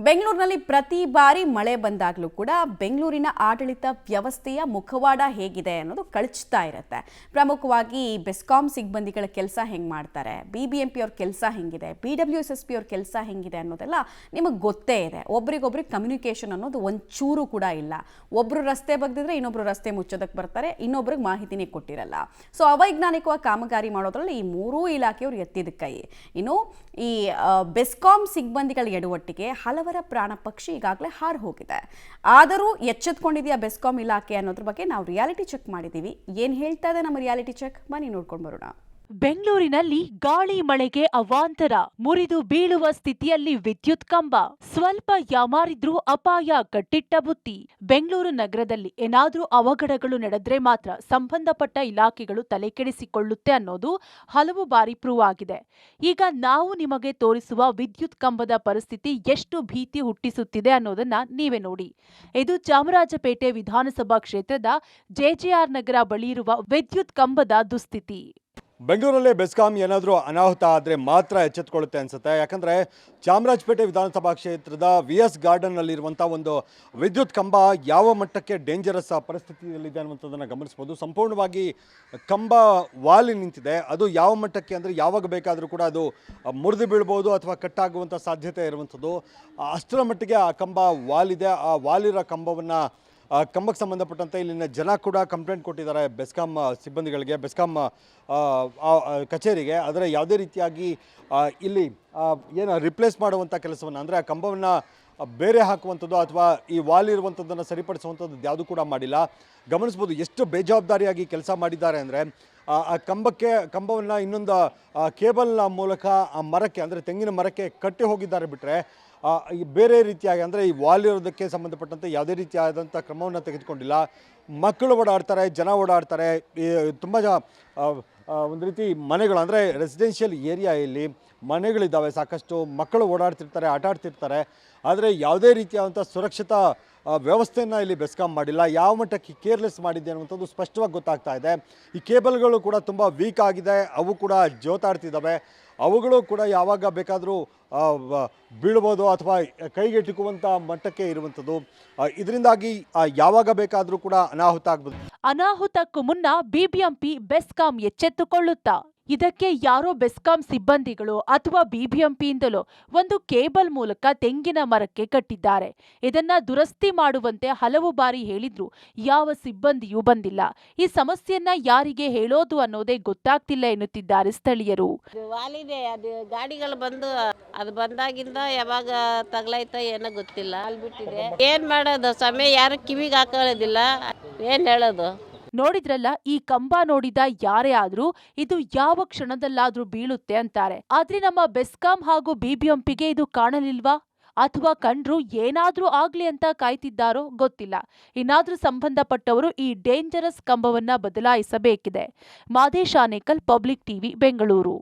ಬೆಂಗಳೂರಿನಲ್ಲಿ ಪ್ರತಿ ಬಾರಿ ಮಳೆ ಬಂದಾಗಲೂ ಕೂಡ ಬೆಂಗಳೂರಿನ ಆಡಳಿತ ವ್ಯವಸ್ಥೆಯ ಮುಖವಾಡ ಹೇಗಿದೆ ಅನ್ನೋದು ಕಳಚ್ತಾ ಇರುತ್ತೆ. ಪ್ರಮುಖವಾಗಿ ಬೆಸ್ಕಾಂ ಸಿಬ್ಬಂದಿಗಳ ಕೆಲಸ ಹೆಂಗೆ ಮಾಡ್ತಾರೆ, BBMP ಅವ್ರ ಕೆಲಸ ಹೆಂಗಿದೆ, BWSSP ಅವ್ರ ಕೆಲಸ ಹೆಂಗಿದೆ ಅನ್ನೋದೆಲ್ಲ ನಿಮಗೆ ಗೊತ್ತೇ ಇದೆ. ಒಬ್ರಿಗೊಬ್ರಿಗೆ ಕಮ್ಯುನಿಕೇಷನ್ ಅನ್ನೋದು ಒಂಚೂರು ಕೂಡ ಇಲ್ಲ. ಒಬ್ಬರು ರಸ್ತೆ ಬಗ್ದಿದ್ರೆ ಇನ್ನೊಬ್ರು ರಸ್ತೆ ಮುಚ್ಚೋದಕ್ಕೆ ಬರ್ತಾರೆ, ಇನ್ನೊಬ್ರಿಗೆ ಮಾಹಿತಿನೇ ಕೊಟ್ಟಿರಲ್ಲ. ಸೊ ಅವೈಜ್ಞಾನಿಕವಾಗಿ ಕಾಮಗಾರಿ ಮಾಡೋದ್ರಲ್ಲಿ ಈ ಮೂರೂ ಇಲಾಖೆಯವರು ಎತ್ತಿದ ಕೈ. ಇನ್ನು ಈ ಬೆಸ್ಕಾಂ ಸಿಬ್ಬಂದಿಗಳ ಎಡವಟ್ಟಿಗೆ ಹಲವರ ಪ್ರಾಣ ಪಕ್ಷಿ ಈಗಾಗಲೇ ಹಾರು ಹೋಗಿದೆ. ಆದರೂ ಎಚ್ಚೆತ್ಕೊಂಡಿದೆಯಾ ಬೆಸ್ಕಾಂ ಇಲಾಖೆ ಅನ್ನೋದ್ರ ಬಗ್ಗೆ ನಾವು ರಿಯಾಲಿಟಿ ಚೆಕ್ ಮಾಡಿದ್ದೀವಿ. ಏನು ಹೇಳ್ತಾ ಇದೆ ನಮ್ಮ ರಿಯಾಲಿಟಿ ಚೆಕ್, ಬನ್ನಿ ನೋಡ್ಕೊಂಡು ಬರೋಣ. ಬೆಂಗಳೂರಿನಲ್ಲಿ ಗಾಳಿ ಮಳೆಗೆ ಅವಾಂತರ, ಮುರಿದು ಬೀಳುವ ಸ್ಥಿತಿಯಲ್ಲಿ ವಿದ್ಯುತ್ ಕಂಬ, ಸ್ವಲ್ಪ ಯಾಮಾರಿದ್ರೂ ಅಪಾಯ ಕಟ್ಟಿಟ್ಟ ಬುತ್ತಿ. ಬೆಂಗಳೂರು ನಗರದಲ್ಲಿ ಏನಾದ್ರೂ ಅವಘಡಗಳು ನಡೆದ್ರೆ ಮಾತ್ರ ಸಂಬಂಧಪಟ್ಟ ಇಲಾಖೆಗಳು ತಲೆಕೆಡಿಸಿಕೊಳ್ಳುತ್ತೆ ಅನ್ನೋದು ಹಲವು ಬಾರಿ ಪ್ರೂವ್ ಆಗಿದೆ. ಈಗ ನಾವು ನಿಮಗೆ ತೋರಿಸುವ ವಿದ್ಯುತ್ ಕಂಬದ ಪರಿಸ್ಥಿತಿ ಎಷ್ಟು ಭೀತಿ ಹುಟ್ಟಿಸುತ್ತಿದೆ ಅನ್ನೋದನ್ನ ನೀವೇ ನೋಡಿ. ಇದು ಚಾಮರಾಜಪೇಟೆ ವಿಧಾನಸಭಾ ಕ್ಷೇತ್ರದ JJR ನಗರ ಬಳಿ ಇರುವ ವಿದ್ಯುತ್ ಕಂಬದ ದುಸ್ಥಿತಿ. ಬೆಂಗಳೂರಲ್ಲಿ ಬೆಸ್ಕಾಂ ಏನಾದರೂ ಅನಾಹುತ ಆದರೆ ಮಾತ್ರ ಎಚ್ಚೆತ್ತುಕೊಳ್ಳುತ್ತೆ ಅನಿಸುತ್ತೆ. ಯಾಕಂದರೆ ಚಾಮರಾಜಪೇಟೆ ವಿಧಾನಸಭಾ ಕ್ಷೇತ್ರದ VS ಗಾರ್ಡನ್ನಲ್ಲಿರುವಂಥ ಒಂದು ವಿದ್ಯುತ್ ಕಂಬ ಯಾವ ಮಟ್ಟಕ್ಕೆ ಡೇಂಜರಸ್ ಪರಿಸ್ಥಿತಿಯಲ್ಲಿದೆ ಅನ್ನುವಂಥದ್ದನ್ನು ಗಮನಿಸ್ಬೋದು. ಸಂಪೂರ್ಣವಾಗಿ ಕಂಬ ವಾಲಿ ನಿಂತಿದೆ. ಅದು ಯಾವ ಮಟ್ಟಕ್ಕೆ ಅಂದರೆ ಯಾವಾಗ ಬೇಕಾದರೂ ಕೂಡ ಅದು ಮುರಿದು ಬೀಳ್ಬೋದು ಅಥವಾ ಕಟ್ಟಾಗುವಂಥ ಸಾಧ್ಯತೆ ಇರುವಂಥದ್ದು. ಅಷ್ಟರ ಮಟ್ಟಿಗೆ ಆ ಕಂಬ ವಾಲಿದೆ. ಆ ವಾಲಿರೋ ಕಂಬಕ್ಕೆ ಸಂಬಂಧಪಟ್ಟಂತೆ ಇಲ್ಲಿನ ಜನ ಕೂಡ ಕಂಪ್ಲೇಂಟ್ ಕೊಟ್ಟಿದ್ದಾರೆ ಬೆಸ್ಕಾಂ ಸಿಬ್ಬಂದಿಗಳಿಗೆ, ಬೆಸ್ಕಾಂ ಕಚೇರಿಗೆ. ಆದರೆ ಯಾವುದೇ ರೀತಿಯಾಗಿ ಇಲ್ಲಿ ಏನು ರಿಪ್ಲೇಸ್ ಮಾಡುವಂಥ ಕೆಲಸವನ್ನು, ಅಂದರೆ ಆ ಕಂಬವನ್ನು ಬೇರೆ ಹಾಕುವಂಥದ್ದು ಅಥವಾ ಈ ವಾಲ್ ಇರುವಂಥದ್ದನ್ನು ಸರಿಪಡಿಸುವಂಥದ್ದು ಯಾವುದೂ ಕೂಡ ಮಾಡಿಲ್ಲ. ಗಮನಿಸ್ಬೋದು ಎಷ್ಟು ಬೇಜವಾಬ್ದಾರಿಯಾಗಿ ಕೆಲಸ ಮಾಡಿದ್ದಾರೆ ಅಂದರೆ ಆ ಕಂಬವನ್ನು ಇನ್ನೊಂದು ಕೇಬಲ್ನ ಮೂಲಕ ಆ ಮರಕ್ಕೆ, ಅಂದರೆ ತೆಂಗಿನ ಮರಕ್ಕೆ ಕಟ್ಟಿ ಹೋಗಿದ್ದಾರೆ. ಬಿಟ್ಟರೆ ಬೇರೆ ರೀತಿಯಾಗಿ, ಅಂದರೆ ಈ ವಾಲ್ ಇರೋದಕ್ಕೆ ಸಂಬಂಧಪಟ್ಟಂತೆ ಯಾವುದೇ ರೀತಿಯಾದಂಥ ಕ್ರಮವನ್ನು ತೆಗೆದುಕೊಂಡಿಲ್ಲ. ಮಕ್ಕಳು ಓಡಾಡ್ತಾರೆ, ಜನ ಓಡಾಡ್ತಾರೆ. ತುಂಬ ಒಂದು ರೀತಿ ಮನೆಗಳು, ಅಂದರೆ ರೆಸಿಡೆನ್ಷಿಯಲ್ ಏರಿಯಾ, ಇಲ್ಲಿ ಮನೆಗಳಿದ್ದಾವೆ, ಸಾಕಷ್ಟು ಮಕ್ಕಳು ಓಡಾಡ್ತಿರ್ತಾರೆ, ಆಟ ಆಡ್ತಿರ್ತಾರೆ. ಆದರೆ ಯಾವುದೇ ರೀತಿಯಾದಂಥ ಸುರಕ್ಷತಾ ವ್ಯವಸ್ಥೆಯನ್ನು ಇಲ್ಲಿ ಬೆಸ್ಕಾಂ ಮಾಡಿಲ್ಲ. ಯಾವ ಮಟ್ಟಕ್ಕೆ ಕೇರ್ಲೆಸ್ ಮಾಡಿದೆ ಅನ್ನುವಂಥದ್ದು ಸ್ಪಷ್ಟವಾಗಿ ಗೊತ್ತಾಗ್ತಾ ಇದೆ. ಈ ಕೇಬಲ್ಗಳು ಕೂಡ ತುಂಬ ವೀಕ್ ಆಗಿದೆ, ಅವು ಕೂಡ ಜೋತಾಡ್ತಿದ್ದಾವೆ. ಅವುಗಳು ಕೂಡ ಯಾವಾಗ ಬೇಕಾದರೂ ಬೀಳ್ಬೋದು ಅಥವಾ ಕೈಗೆಟುಕುವಂಥ ಮಟ್ಟಕ್ಕೆ ಇರುವಂಥದ್ದು. ಇದರಿಂದಾಗಿ ಯಾವಾಗ ಬೇಕಾದರೂ ಕೂಡ ಅನಾಹುತ ಆಗ್ಬೋದು. ಅನಾಹುತಕ್ಕೂ ಮುನ್ನ BBMP ಬೆಸ್ಕಾಂ ಎಚ್ಚೆತ್ತುಕೊಳ್ಳುತ್ತಾ? ಇದಕ್ಕೆ ಯಾರೋ ಬೆಸ್ಕಾಂ ಸಿಬ್ಬಂದಿಗಳು ಅಥವಾ BBMPಯಿಂದಲೋ ಒಂದು ಕೇಬಲ್ ಮೂಲಕ ತೆಂಗಿನ ಮರಕ್ಕೆ ಕಟ್ಟಿದ್ದಾರೆ. ಇದನ್ನ ದುರಸ್ತಿ ಮಾಡುವಂತೆ ಹಲವು ಬಾರಿ ಹೇಳಿದ್ರು ಯಾವ ಸಿಬ್ಬಂದಿಯೂ ಬಂದಿಲ್ಲ. ಈ ಸಮಸ್ಯೆಯನ್ನ ಯಾರಿಗೆ ಹೇಳೋದು ಅನ್ನೋದೇ ಗೊತ್ತಾಗ್ತಿಲ್ಲ ಎನ್ನುತ್ತಿದ್ದಾರೆ ಸ್ಥಳೀಯರು. ವಾಲಿದೆ, ಅದು ಗಾಡಿಗಳು ಬಂದು ಅದು ಬಂದಾಗಿಂದ ಯಾವಾಗ ತಗಲಾಯ್ತ ಏನೋ ಗೊತ್ತಿಲ್ಲ, ಅಲ್ಬಿಟ್ಟಿದೆ. ಏನ್ ಮಾಡೋದು, ಸಮಯ ಯಾರು ಕಿವಿಗೆ ಹಾಕೊಳ್ಳೋದಿಲ್ಲ, ಏನ್ ಹೇಳೋದು. ನೋಡಿದ್ರಲ್ಲ, ಈ ಕಂಬ ನೋಡಿದ ಯಾರೇ ಆದ್ರೂ ಇದು ಯಾವ ಕ್ಷಣದಲ್ಲಾದ್ರೂ ಬೀಳುತ್ತೆ ಅಂತಾರೆ. ಆದ್ರೆ ನಮ್ಮ ಬೆಸ್ಕಾಂ ಹಾಗೂ BBMPಗೆ ಇದು ಕಾಣಲಿಲ್ವಾ? ಅಥವಾ ಕಂಡ್ರು ಏನಾದ್ರೂ ಆಗ್ಲಿ ಅಂತ ಕಾಯ್ತಿದ್ದಾರೋ ಗೊತ್ತಿಲ್ಲ. ಇನ್ನಾದ್ರೂ ಸಂಬಂಧಪಟ್ಟವರು ಈ ಡೇಂಜರಸ್ ಕಂಬವನ್ನ ಬದಲಾಯಿಸಬೇಕಿದೆ. Madesh Anekal, public TV, Bengaluru.